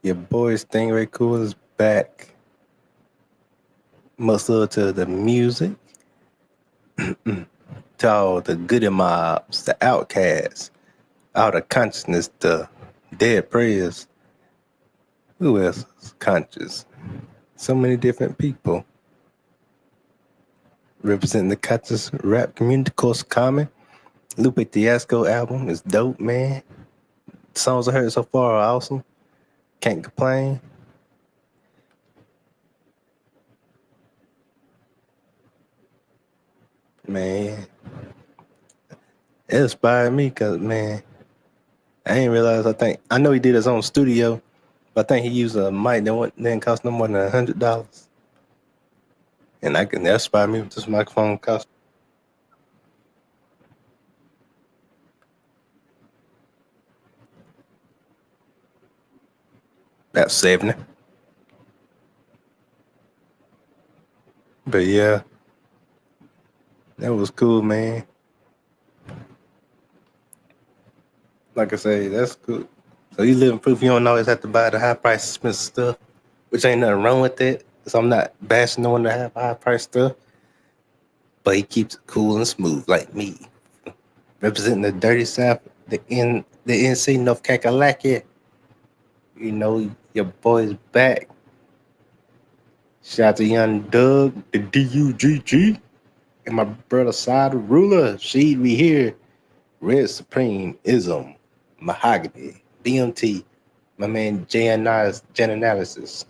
Your boy Stingray Cool is back. Much love to the music, to all the goody mobs, the outcasts, all the consciousness, the dead prayers. Who else is conscious? So many different people representing the conscious rap community. Of course, Common. Lupe Fiasco album is dope, man. The songs I heard so far are awesome. Can't complain. Man, it inspired me because, man, I didn't realize. I know he did his own studio, but I think he used a mic that didn't cost no more than $100. And I can that inspired me with this microphone cost about 70. But yeah, that was cool, man. Like I say, that's cool. So you live in proof you don't always have to buy the high price expensive stuff, which ain't nothing wrong with it. So I'm not bashing no one to have high price stuff, but he keeps it cool and smooth like me. Representing the dirty south, the NC North Kakalaki. You know, your boy's back. Shout out to young Doug, the DUGG, and my brother Side Ruler. She'd be here. Red Supreme, Ism, Mahogany, BMT, my man JNI's Gen Analysis,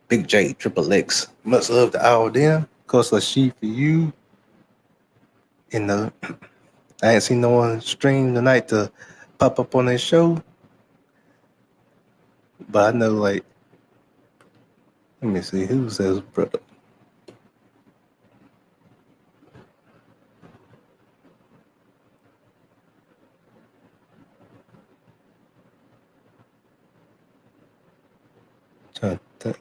Big J, Triple X. Much love to all them. Of course, a she for you. And I ain't seen no one stream tonight to pop up on their show, but I know, like, let me see, who's his brother? Trying to think.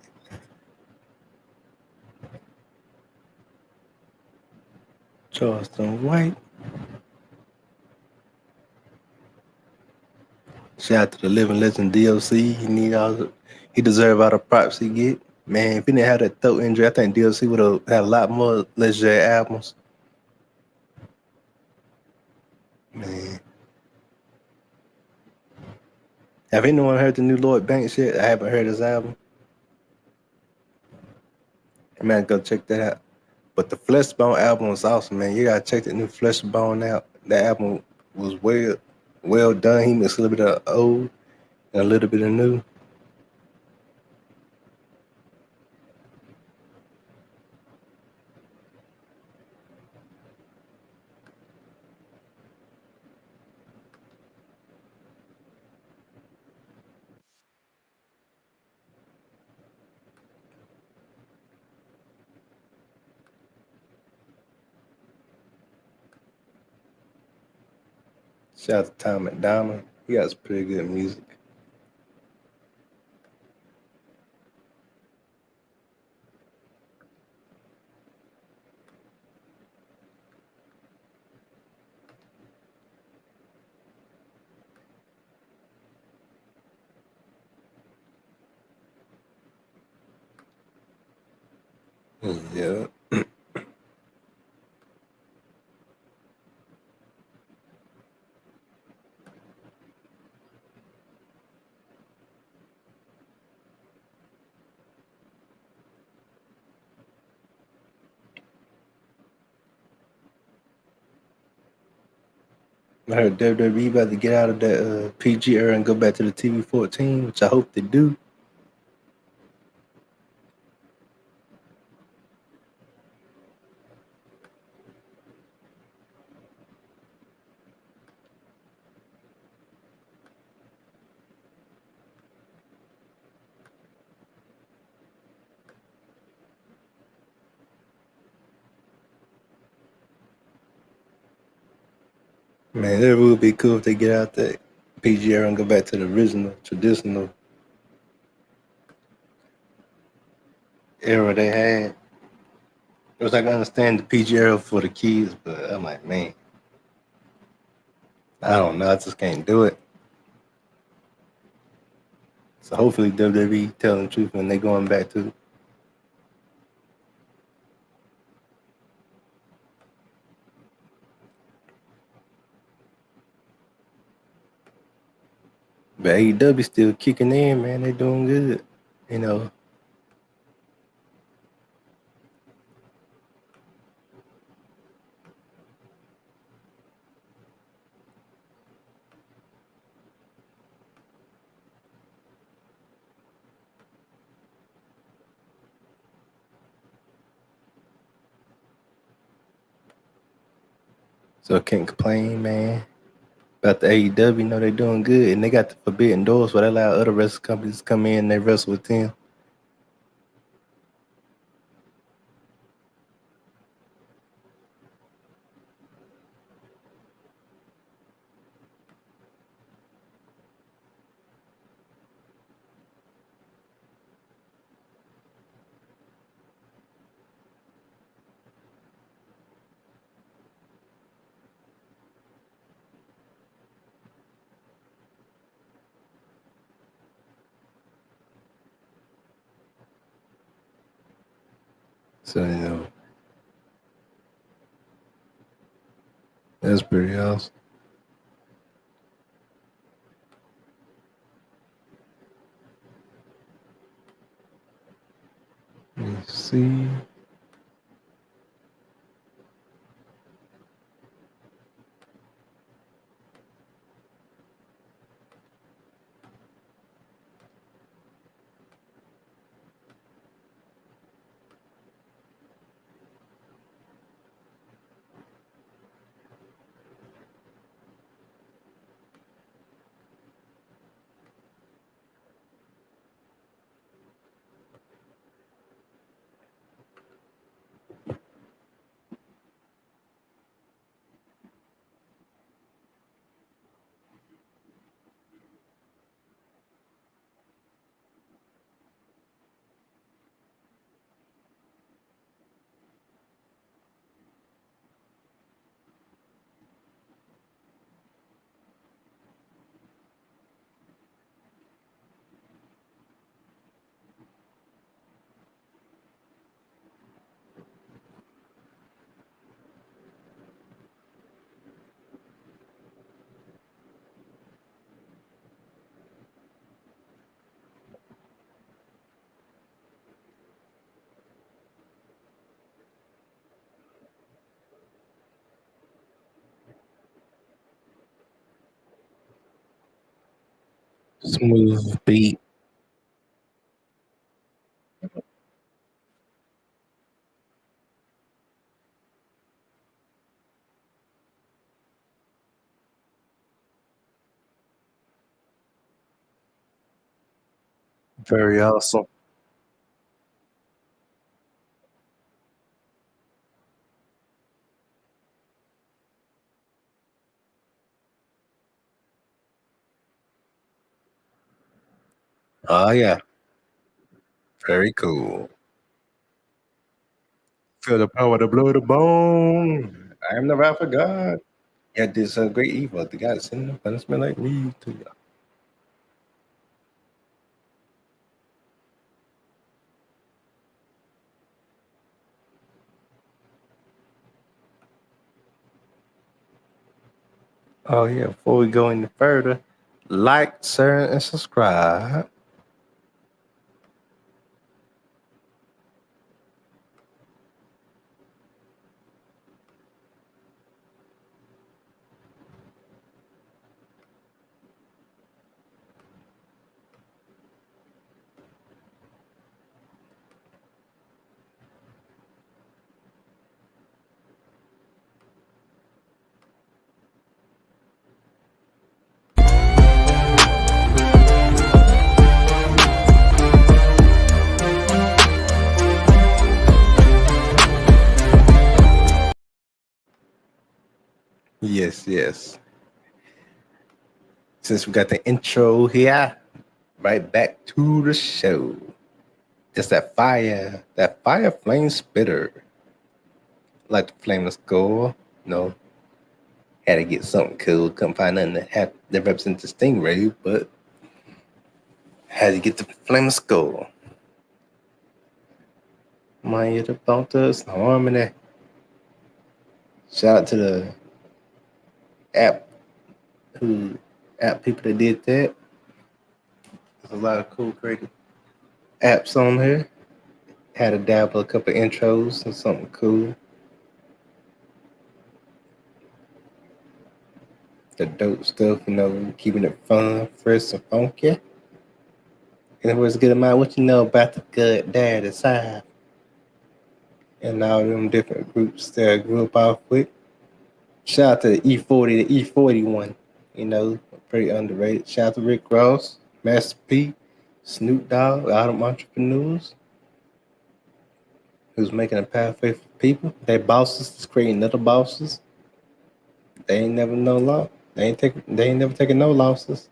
Charleston White. Shout out to the living legend DLC. He deserve all the props he get. Man, if he didn't have that throat injury, I think DLC would have had a lot more legendary albums. Man, have anyone heard the new Lloyd Banks yet? I haven't heard his album. Man, go check that out. But the Fleshbone album was awesome, man. You gotta check the new Fleshbone out. That album was well done. He mixed a little bit of old and a little bit of new. Shout out to Tom McDonald. He got some pretty good music. Yeah. I heard WWE about to get out of that PG era and go back to the TV-14, which I hope they do. Man, it would be cool if they get out that PG era and go back to the original, traditional era they had. It was like I understand the PG era for the kids, but I'm like, man, I don't know. I just can't do it. So hopefully WWE telling the truth when they going back to. But AEW still kicking in, man. They doing good. You know. So I can't complain, man. About the AEW, you know they doing good, and they got the forbidden doors where they allow other wrestling companies to come in and they wrestle with them. So you know that's pretty awesome. Let me see. Smooth beat, very awesome. Oh yeah, very cool. Feel the power to blow the bone. I am the wrath of God. Yeah, this great evil. The God sending the punishment like me to you. Oh yeah, before we go any further, like, share, and subscribe. Yes, yes. Since we got the intro here, right back to the show. Just that fire flame spitter. Like the flameless gold. No, had to get something cool. Couldn't find nothing that represents the stingray, but Had to get the flame skull. Man, you about us harmony. Shout out to the app who app people that did that. There's a lot of cool creative apps on here. Had to dabble a couple intros and something cool. The dope stuff, keeping it fun, fresh, and funky. And it was good about what you know about the good, dad, and side, and all them different groups that I grew up off with. Shout out to the E40, the E40 one. Pretty underrated. Shout out to Rick Ross, Master P, Snoop Dogg, all them entrepreneurs who's making a pathway for people. They bosses is creating other bosses. They ain't never no law. They ain't never taking no losses.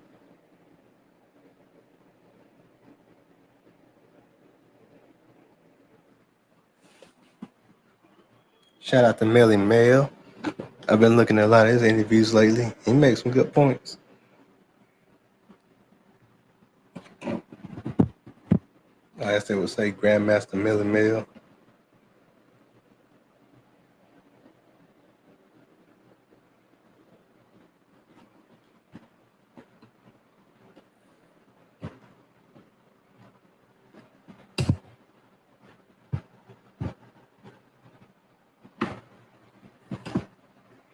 Shout out to Melly Mel. I've been looking at a lot of his interviews lately. He makes some good points. I guess they would say Grandmaster Melly Mel.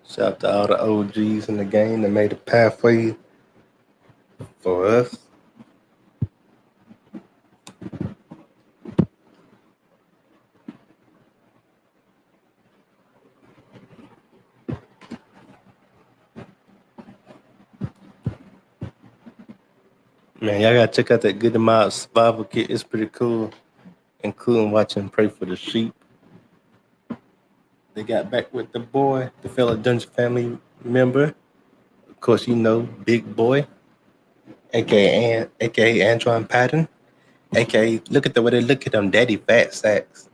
Shout out to all the OGs in the game that made a pathway for us. Man, y'all gotta check out that Good Amount Survival Kit. It's pretty cool. Including watching Pray for the Sheep. They got back with the boy, the fellow Dungeon family member. Of course, Big Boy, aka Antoine Patton, aka look at the way they look at them, Daddy Fat Sacks.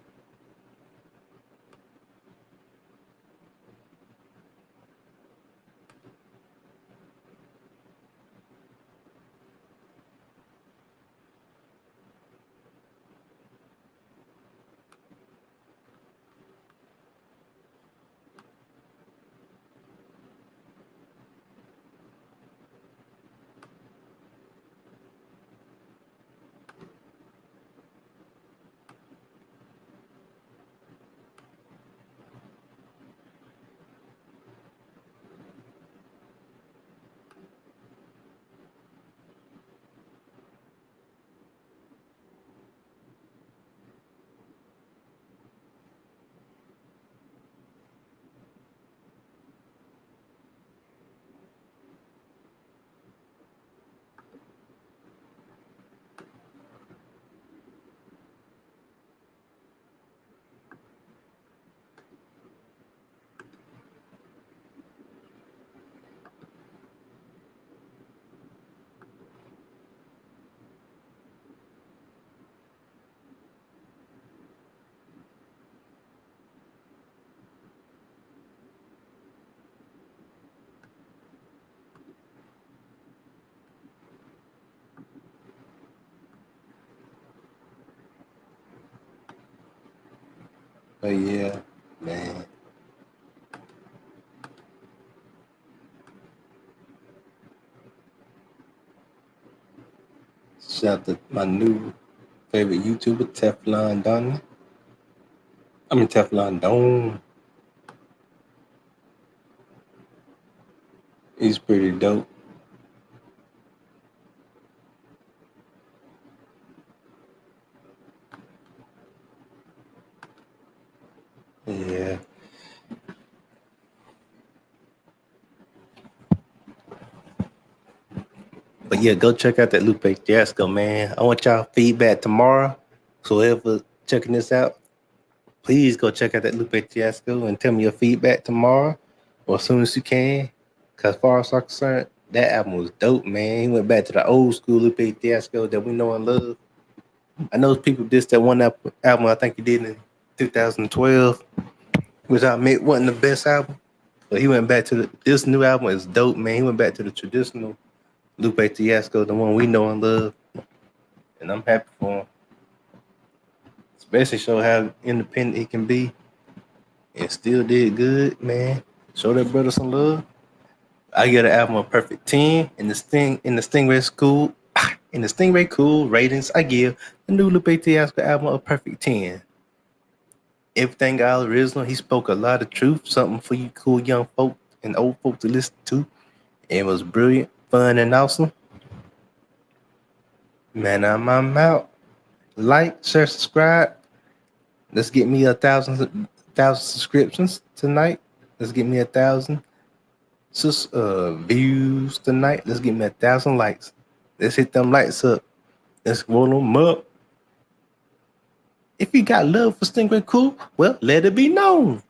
But yeah, man. Shout out to my new favorite YouTuber, Teflon Don. I mean Teflon Don. He's pretty dope. Yeah. But yeah, go check out that Lupe Fiasco, man. I want y'all feedback tomorrow. So whoever checking this out, please go check out that Lupe Fiasco and tell me your feedback tomorrow or as soon as you can. Cause as far as I'm concerned, that album was dope, man. He went back to the old school Lupe Fiasco that we know and love. I know people dissed that one album I think he did in 2012, which I admit wasn't the best album. But he went back to this new album is dope, man. He went back to the traditional Lupe Fiasco, the one we know and love. and I'm happy for him. Especially show how independent he can be, and still did good, man. Show that brother some love. I get an album a perfect 10 in the Stingray School. In the Stingray Cool ratings, I give the new Lupe Fiasco album a perfect 10. Everything got original. He spoke a lot of truth, something for you cool young folk and old folk to listen to. It was brilliant, fun, and awesome. Man, I'm out. Like, share, subscribe. Let's get me 1,000 subscriptions tonight. Let's get me 1,000 views tonight. Let's get me 1,000 likes. Let's hit them lights up. Let's roll them up. If you got love for Stingray Cool, well, let it be known.